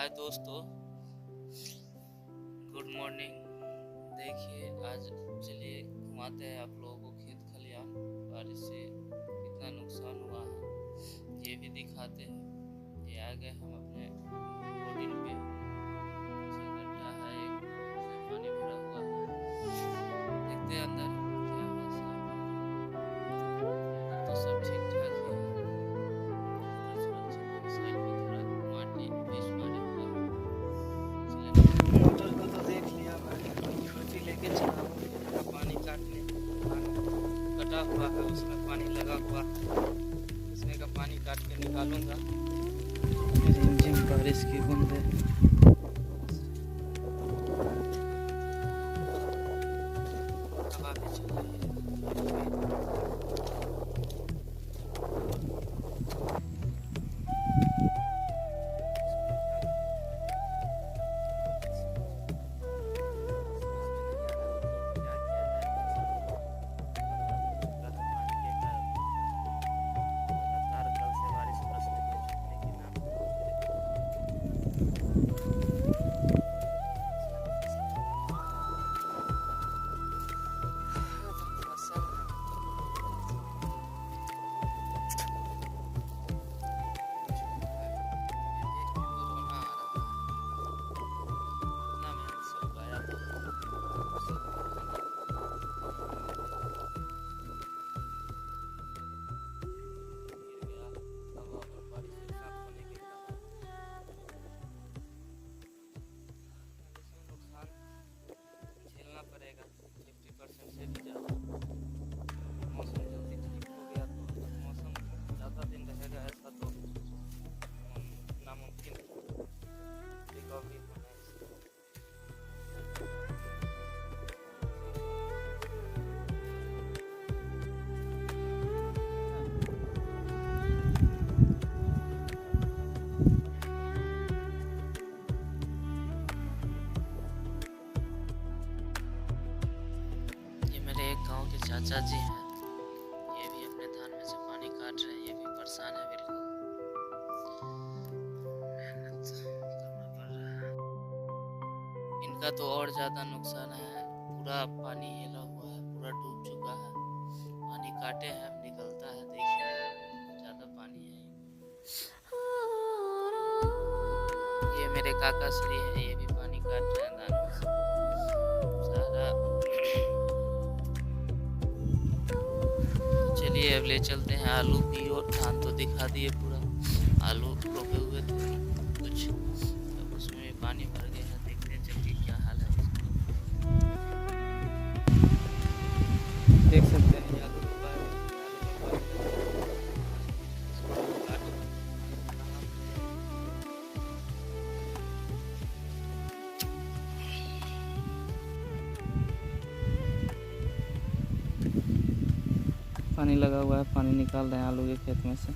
हाय दोस्तों, good morning. देखिए आज चलिए घुमाते हैं आप लोगों को खेत खलियान। बारिश से कितना नुकसान हुआ है ये भी दिखाते हैं। ये आ गए हम अपने होर्डिंग पे। पीछे गड्ढा है, एक उसमें पानी भरा हुआ है। देखते हैं अंदर क्या है। सब तो सब ठीक ठाक ही है। सुरक्षित साइड में थोड़ा माटी बीच मारे हुआ है। मोटर को तो देख लिया मैं, खुरपी लेके चला हूँ। पानी काटने कटा हुआ है, उसमें पानी लगा हुआ है। इसमें का पानी काट के निकालूंगा। रिमझिम बारिश की बूंदें हवा भी चल रही है। पड़ेगा 50% से भी ज़्यादा। मौसम जल्दी ठीक हो गया तो मौसम ज़्यादा दिन रहेगा ऐसा तो नामुमकिन रिकवरी होना है। मेरे एक गांव के चाचा जी हैं, ये भी अपने धान में से पानी काट रहे हैं। ये भी परेशान है बिल्कुल, मेहनत करना पड़ रहा है। इनका तो और ज़्यादा नुकसान है, पूरा पानी हिला हुआ है, पूरा डूब चुका है। पानी काटे हैं, अब निकलता है। देखिए ज़्यादा पानी है। ये मेरे काका श्री है, ये भी पानी काट रहे हैं धान में से सारा। चलिए अब ले चलते हैं आलू भी, और धान तो दिखा दिए पूरा। आलू रोपे हुए थे कुछ, अब उसमें भी पानी भर गया है। देखते हैं चलिए क्या हाल है उसका। देख सकते हैं आलू रोपा है। पानी लगा हुआ है, पानी निकाल रहे हैं आलू के खेत में से।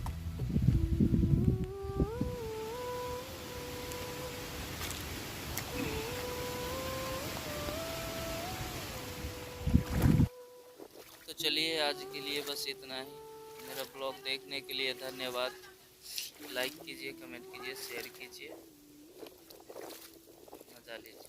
तो चलिए आज के लिए बस इतना ही। मेरा ब्लॉग देखने के लिए धन्यवाद। लाइक कीजिए, कमेंट कीजिए, शेयर कीजिए, मजा लीजिए।